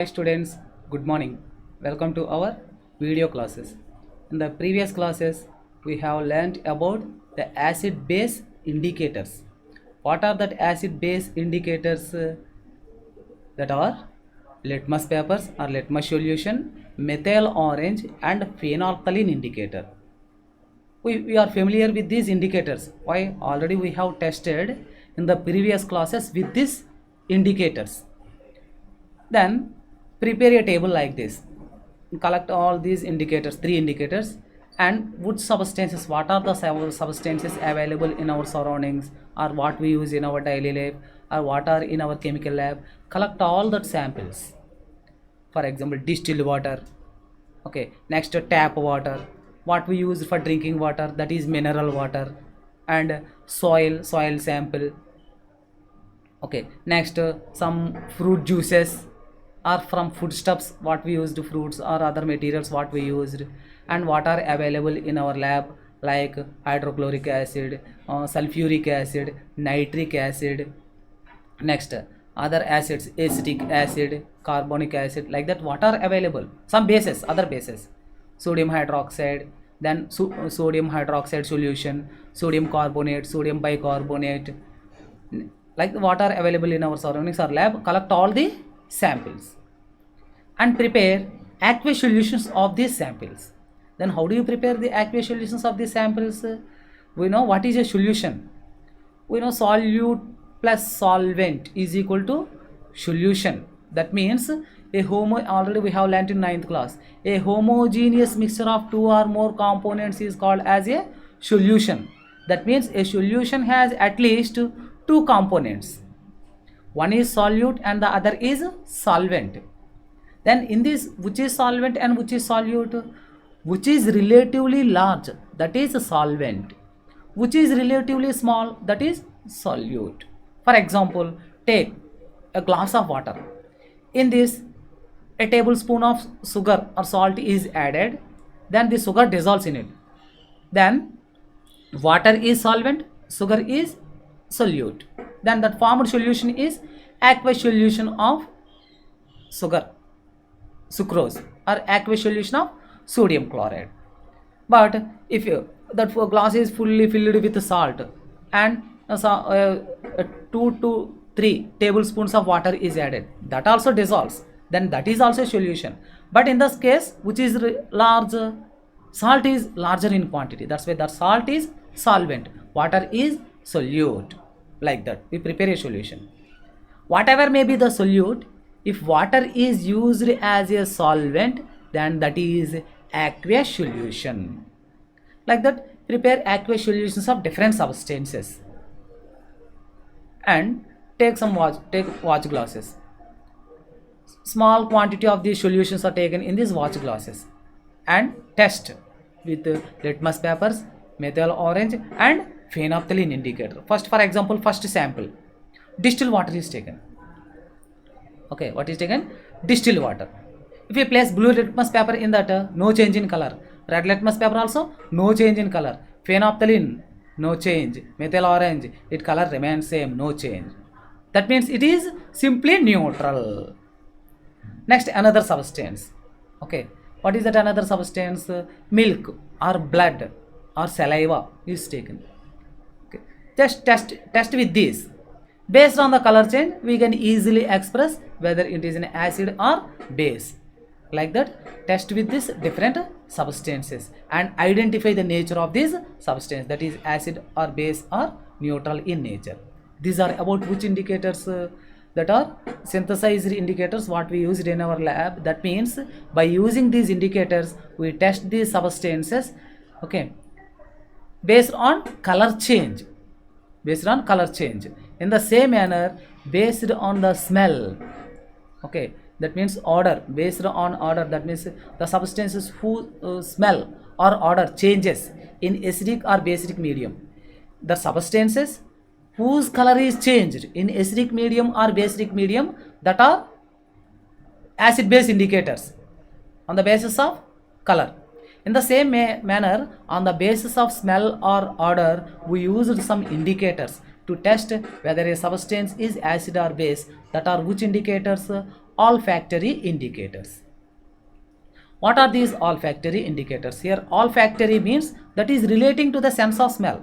Hi students, good morning. Welcome to our video classes. In the previous classes, we have learned about the acid base indicators. What are that acid base indicators? That are litmus papers or litmus solution, methyl orange and phenolphthalein indicator. We are familiar with these indicators. Why? Already we have tested in the previous classes with these indicators. Then prepare a table like this. Collect all these indicators, three indicators, and which substances, what are the substances available in our surroundings, or what we use in our daily life, or what are in our chemical lab. Collect all that samples. For example, distilled water. Okay, next tap water. What we use for drinking water, that is mineral water, and soil sample. Okay, next some fruit juices are from foodstuffs, what we used, fruits or other materials what we used, and what are available in our lab, like hydrochloric acid, sulfuric acid, nitric acid. Next, other acids, acetic acid, carbonic acid, like that, what are available, some bases, other bases, sodium hydroxide, then sodium hydroxide solution, sodium carbonate, sodium bicarbonate, like what are available in our surroundings or lab. Collect all the samples and prepare aqueous solutions of these samples. Then how do you prepare the aqueous solutions of these samples? We know what is a solution. We know solute plus solvent is equal to solution. That means already we have learnt in ninth class, a homogeneous mixture of two or more components is called as a solution. That means a solution has at least two components. One is solute and the other is solvent. Then in this, which is solvent and which is solute? Which is relatively large, that is solvent. Which is relatively small, that is solute. For example, take a glass of water. In this, a tablespoon of sugar or salt is added. Then the sugar dissolves in it. Then water is solvent, sugar is solute. Then that formed solution is aqueous solution of sugar, sucrose, or aqueous solution of sodium chloride. But if that glass is fully filled with salt and 2 to 3 tablespoons of water is added, that also dissolves, then that is also a solution. But in this case, which is large, salt is larger in quantity, that's why that salt is solvent, water is solute. Like that we prepare a solution. Whatever may be the solute, if water is used as a solvent, then that is aqueous solution. Like that, prepare aqueous solutions of different substances. And take watch glasses. Small quantity of these solutions are taken in these watch glasses and test with litmus papers, methyl orange and phenolphthalein indicator. First, for example, first sample, distilled water is taken. Okay, what is taken? Distilled water. If you place blue litmus paper in that, no change in color. Red litmus paper also, no change in color. Phenolphthalein, no change. Methyl orange, its color remains same, no change. That means it is simply neutral. Next, another substance. Okay, what is that another substance? Milk or blood or saliva is taken. Okay, just test with this. Based on the color change, we can easily express whether it is an acid or base. Like that, test with these different substances and identify the nature of this substance, that is acid or base or neutral in nature. These are about which indicators? That are synthesized indicators what we used in our lab. That means by using these indicators, we test these substances, okay, based on color change. Based on color change. In the same manner, based on the smell, okay, that means odor, based on odor, that means the substances whose smell or odor changes in acidic or basic medium. The substances whose color is changed in acidic medium or basic medium, that are acid base indicators on the basis of color. In the same manner, on the basis of smell or odor, we used some indicators to test whether a substance is acid or base. That are which indicators? olfactory indicators. What are these olfactory indicators? Here olfactory means that is relating to the sense of smell.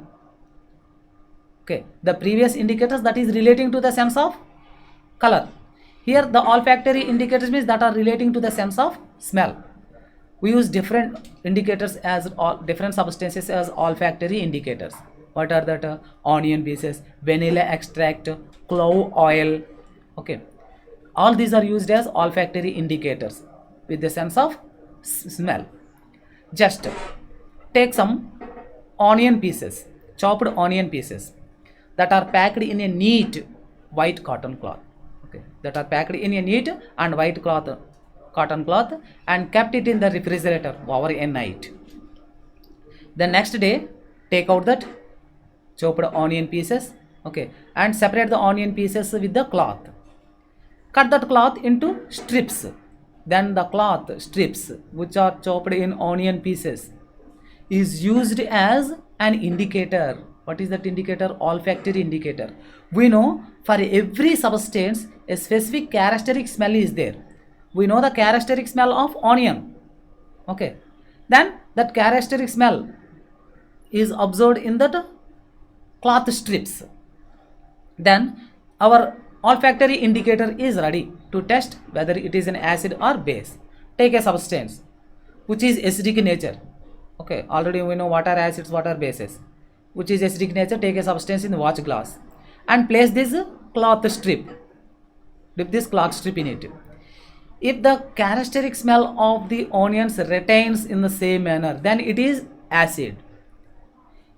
Okay, the previous indicators that is relating to the sense of color. Here the olfactory indicators means that are relating to the sense of smell. We use different indicators as different substances as olfactory indicators. What are that? Onion pieces, vanilla extract, clove oil. Okay, all these are used as olfactory indicators with the sense of smell. Just take some onion pieces, chopped onion pieces that are packed in a neat white cotton cloth. Okay, that are packed in a neat and white cotton cloth and kept it in the refrigerator over a night. The next day, take out that chopped onion pieces, okay, and separate the onion pieces with the cloth. Cut that cloth into strips. Then the cloth strips, which are chopped in onion pieces, is used as an indicator. What is that indicator? Olfactory indicator. We know for every substance a specific characteristic smell is there. We know the characteristic smell of onion. Okay, then that characteristic smell is observed in that cloth strips. Then our olfactory indicator is ready to test whether it is an acid or base. Take a substance which is acidic in nature. Okay, already we know what are acids, what are bases. Which is acidic nature. Take a substance in the watch glass and place this cloth strip. Dip this cloth strip in it. If the characteristic smell of the onions retains in the same manner, then it is acid.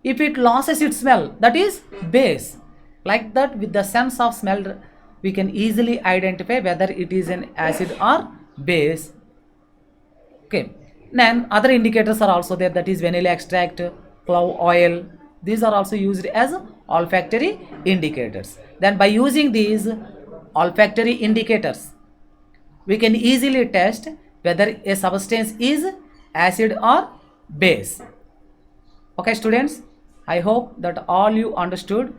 If it loses its smell, that is base. Like that, with the sense of smell, we can easily identify whether it is an acid or base. Okay. Then other indicators are also there, that is vanilla extract, clove oil. These are also used as olfactory indicators. Then by using these olfactory indicators, we can easily test whether a substance is acid or base. Okay students, I hope that all you understood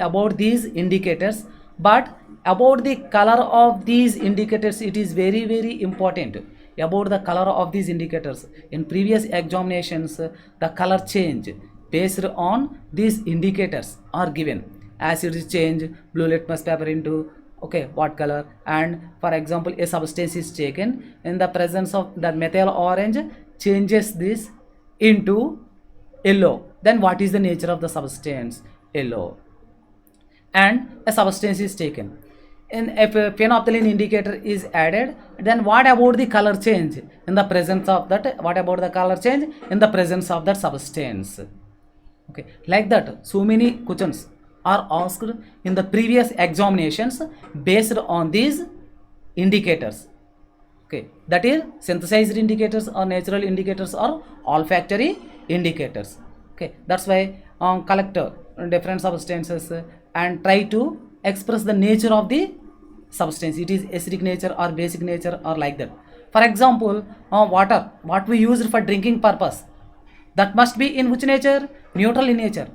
about these indicators, but about the color of these indicators, it is very, very important about the color of these indicators. In previous examinations, the color change based on these indicators are given. Acid is change blue litmus paper into what color, and for example a substance is taken in the presence of the methyl orange changes this into yellow. Then what is the nature of the substance? Yellow. And a substance is taken, and if a phenolphthalein indicator is added, then what about the color change in the presence of that? What about the color change in the presence of that substance? Okay, like that so many questions are asked in the previous examinations based on these indicators. Okay, that is synthesized indicators or natural indicators or olfactory indicators. Okay, that's why collect different substances and try to express the nature of the substance. It is acidic nature or basic nature or like that. For example, water, what we use for drinking purpose, that must be in which nature? Neutral in nature.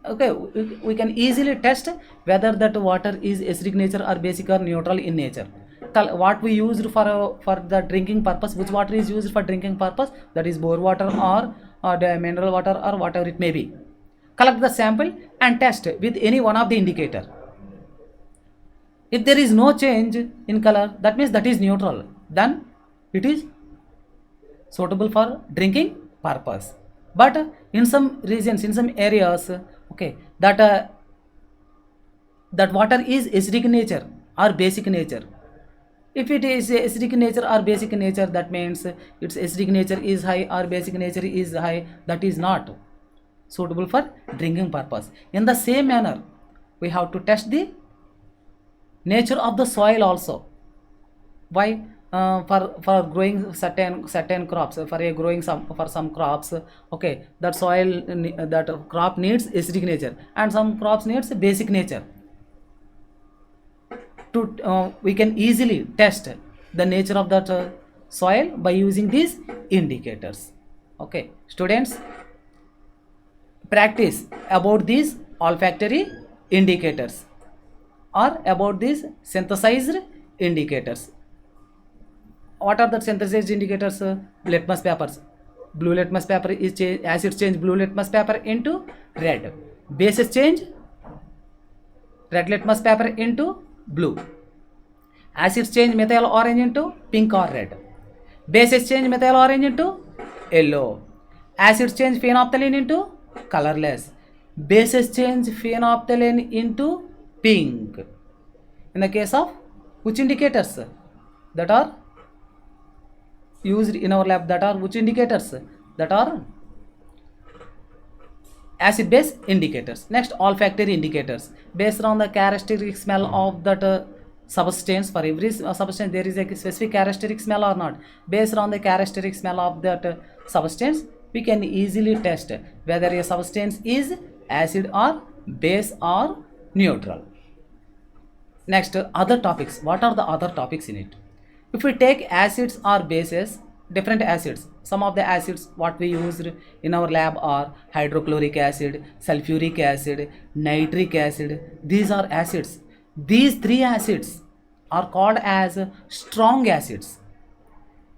Okay, we can easily test whether that water is acidic nature or basic or neutral in nature. What we used for the drinking purpose, which water is used for drinking purpose, that is bore water or the mineral water or whatever it may be. Collect the sample and test with any one of the indicator. If there is no change in color, that means that is neutral. Then it is suitable for drinking purpose. But in some regions, in some areas, that water is acidic nature or basic nature. If it is acidic nature or basic nature, that means its acidic nature is high or basic nature is high. That is not suitable for drinking purpose. In the same manner, we have to test the nature of the soil also. Why? For growing certain crops, for some crops, that soil, that crop needs acidic nature, and some crops needs basic nature. We can easily test the nature of that soil by using these indicators. Okay, students, practice about these olfactory indicators or about these synthesized indicators. What are the synthesis indicators? Litmus papers. Blue litmus paper is acids change blue litmus paper into red. Bases change red litmus paper into blue. Acids change methyl orange into pink or red. Bases change methyl orange into yellow. Acids change phenolphthalein into colorless. Bases change phenolphthalein into pink. In the case of which indicators that are used in our lab, that are which indicators? That are acid base indicators. Next, olfactory indicators. Based on the characteristic smell of that substance, for every substance there is a specific characteristic smell or not. Based on the characteristic smell of that substance, we can easily test whether a substance is acid or base or neutral. Next, other topics. What are the other topics in it? If we take acids or bases, different acids, some of the acids what we used in our lab are hydrochloric acid, sulfuric acid, nitric acid. These are acids. These three acids are called as strong acids.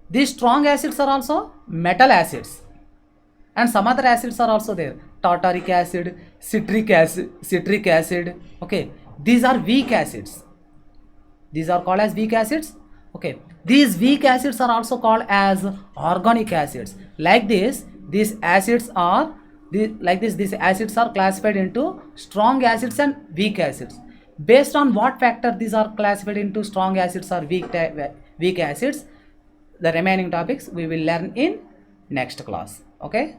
These strong acids are also metal acids, and some other acids are also there. Tartaric acid, citric acid. Okay, these are weak acids. These are called as weak acids. Okay, these weak acids are also called as organic acids. Like this, these acids are these acids are classified into strong acids and weak acids. Based on what factor these are classified into strong acids or weak acids, the remaining topics we will learn in next class. Okay.